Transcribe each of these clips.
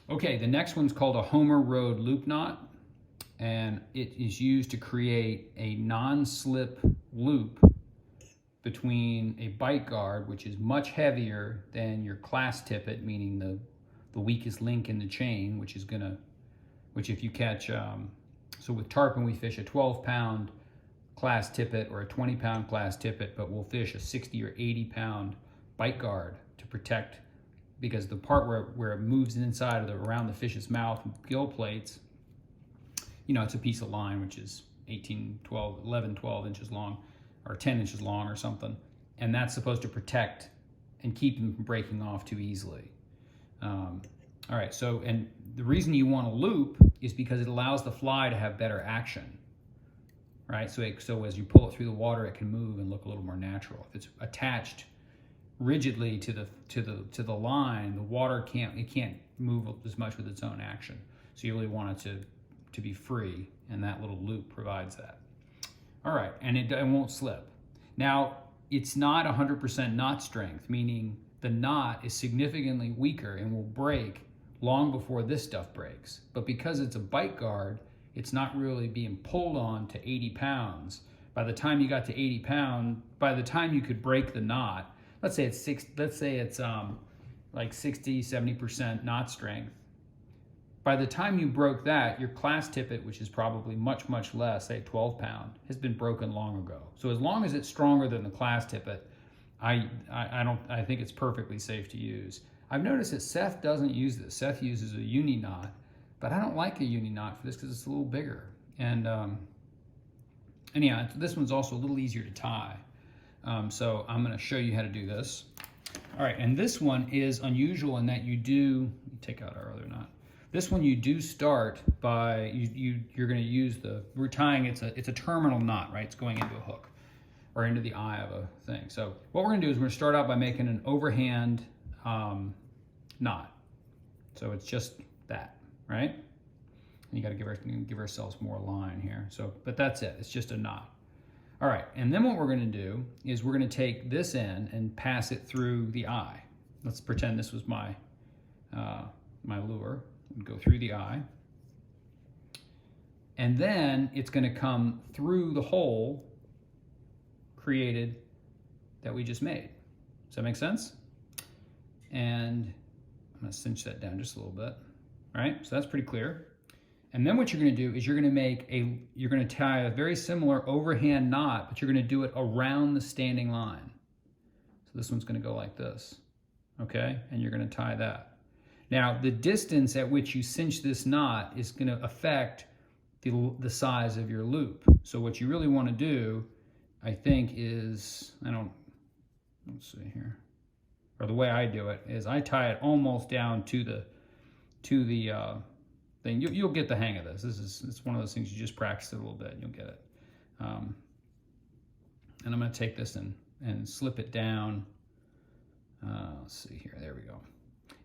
Okay, the next one's called a Homer Rhode loop knot, and it is used to create a non-slip loop between a bite guard, which is much heavier than your class tippet, meaning the weakest link in the chain, which if you catch, so with tarpon we fish a 12-pound class tippet or a 20-pound class tippet, but we'll fish a 60 or 80-pound bite guard to protect, because the part where it moves inside of around the fish's mouth and gill plates, it's a piece of line which is 12 inches long, or 10 inches long or something, and that's supposed to protect and keep them from breaking off too easily. All right, so, and the reason you want a loop is because it allows the fly to have better action, right? So as you pull it through the water, it can move and look a little more natural. If it's attached rigidly to the line, the water can't move as much with its own action. So you really want it to be free, and that little loop provides that. All right, and it won't slip. Now, it's not 100% knot strength, meaning the knot is significantly weaker and will break long before this stuff breaks. But because it's a bite guard, it's not really being pulled on to 80 pounds. By the time you got to 80 pounds, by the time you could break the knot, let's say it's like 60, 70% knot strength. By the time you broke that, your class tippet, which is probably much, much less, say 12 pound, has been broken long ago. So as long as it's stronger than the class tippet, I think it's perfectly safe to use. I've noticed that Seth doesn't use this. Seth uses a uni knot, but I don't like a uni knot for this because it's a little bigger. And yeah, this one's also a little easier to tie. So I'm going to show you how to do this. All right, and this one is unusual in that take out our other knot. This one you do start by, you're going to use we're tying, it's a terminal knot, right? It's going into a hook or into the eye of a thing. So what we're going to do is we're going to start out by making an overhand knot. So it's just that, right? And you got to give ourselves more line here. So, but that's it. It's just a knot. All right, and then what we're going to do is we're going to take this end and pass it through the eye. Let's pretend this was my my lure. Go through the eye, and then it's going to come through the hole created that we just made. Does that make sense? And I'm going to cinch that down just a little bit. All right, so that's pretty clear. And then what you're going to do is you're going to tie a very similar overhand knot, but you're going to do it around the standing line. So this one's going to go like this, okay? And you're going to tie that. Now, the distance at which you cinch this knot is going to affect the size of your loop. So what you really want to do, I think, is, let's see here, or the way I do it is I tie it almost down to the thing. You'll get the hang of this. It's one of those things you just practice it a little bit and you'll get it. And I'm going to take this and slip it down. Let's see here. There we go.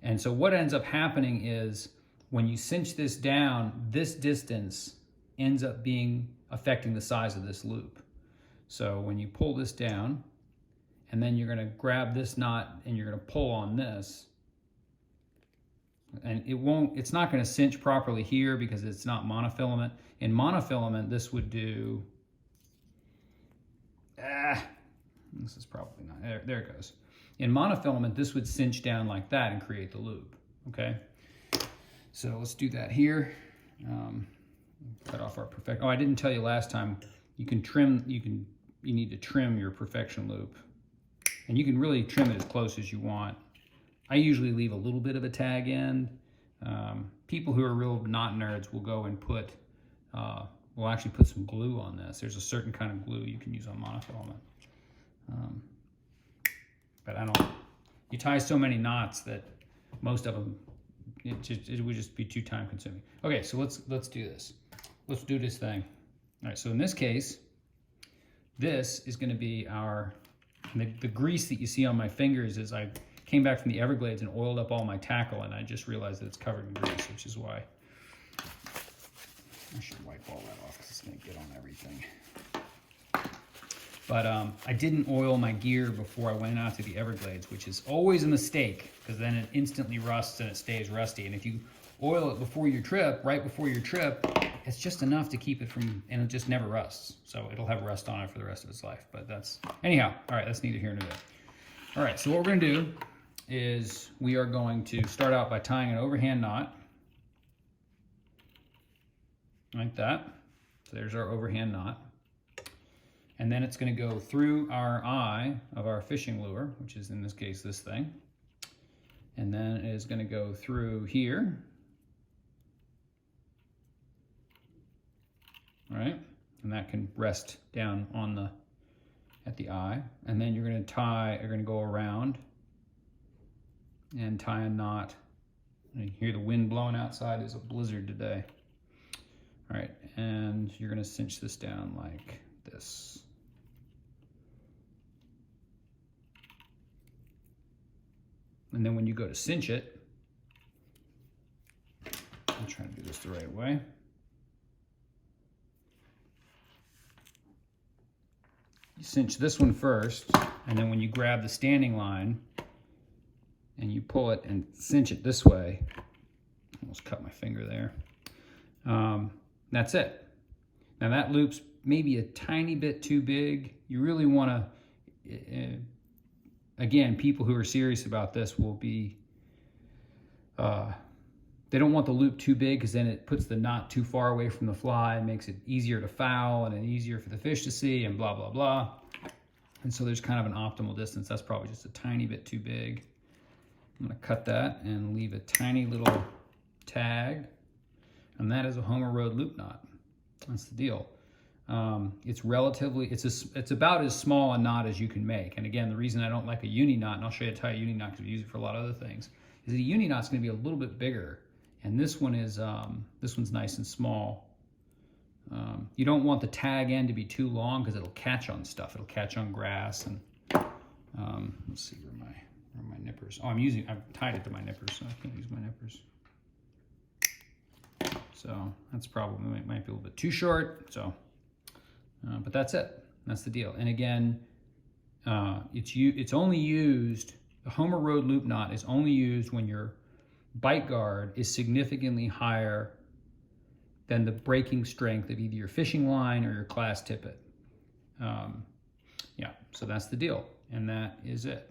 And so what ends up happening is when you cinch this down, this distance ends up affecting the size of this loop. So when you pull this down, and then you're going to grab this knot and you're going to pull on this, and it's not going to cinch properly here because it's not monofilament. In monofilament, this would do, this is probably not, there it goes. In monofilament, this would cinch down like that and create the loop, okay? So let's do that here. Cut off our perfection. Oh, I didn't tell you last time, you need to trim your perfection loop. And you can really trim it as close as you want. I usually leave a little bit of a tag end. People who are real knot nerds will go and will actually put some glue on this. There's a certain kind of glue you can use on monofilament. But you tie so many knots that most of them, it would just be too time consuming. Okay, so let's do this. Let's do this thing. All right, so in this case, this is going to be the grease that you see on my fingers is I came back from the Everglades and oiled up all my tackle, and I just realized that it's covered in grease, which is why I should wipe all that off because it's going to get on everything. But I didn't oil my gear before I went out to the Everglades, which is always a mistake because then it instantly rusts and it stays rusty. And if you oil it before your trip, right before your trip, it's just enough to keep it from, and it just never rusts. So it'll have rust on it for the rest of its life. But that's, anyhow, all right, that's neither here nor there. All right, so what we're gonna do is we are going to start out by tying an overhand knot, like that. So there's our overhand knot. And then it's going to go through our eye of our fishing lure, which is in this case this thing. And then it is going to go through here. All right, and that can rest down on at the eye. And then you're going to go around and tie a knot. And you hear the wind blowing outside. There's a blizzard today. All right, and you're going to cinch this down like this. And then when you go to cinch it, I'm trying to do this the right way. You cinch this one first, and then when you grab the standing line and you pull it and cinch it this way, almost cut my finger there. That's it. Now that loop's maybe a tiny bit too big. You really want to, again, people who are serious about this will be, they don't want the loop too big because then it puts the knot too far away from the fly and makes it easier to foul and easier for the fish to see and blah, blah, blah. And so there's kind of an optimal distance. That's probably just a tiny bit too big. I'm gonna cut that and leave a tiny little tag. And that is a Homer Road loop knot. That's the deal. It's relatively, it's about as small a knot as you can make. And again, the reason I don't like a uni knot, and I'll show you how to tie a uni knot because we use it for a lot of other things, is that a uni knot's going to be a little bit bigger. And this one is, this one's nice and small. You don't want the tag end to be too long because it'll catch on stuff. It'll catch on grass. And let's see where my nippers. Oh, I've tied it to my nippers, so I can't use my nippers. So that's probably, it might be a little bit too short. So, but that's it. That's the deal. And again, it's only used, the Homer Road loop knot is only used when your bite guard is significantly higher than the breaking strength of either your fishing line or your class tippet. Yeah, so that's the deal. And that is it.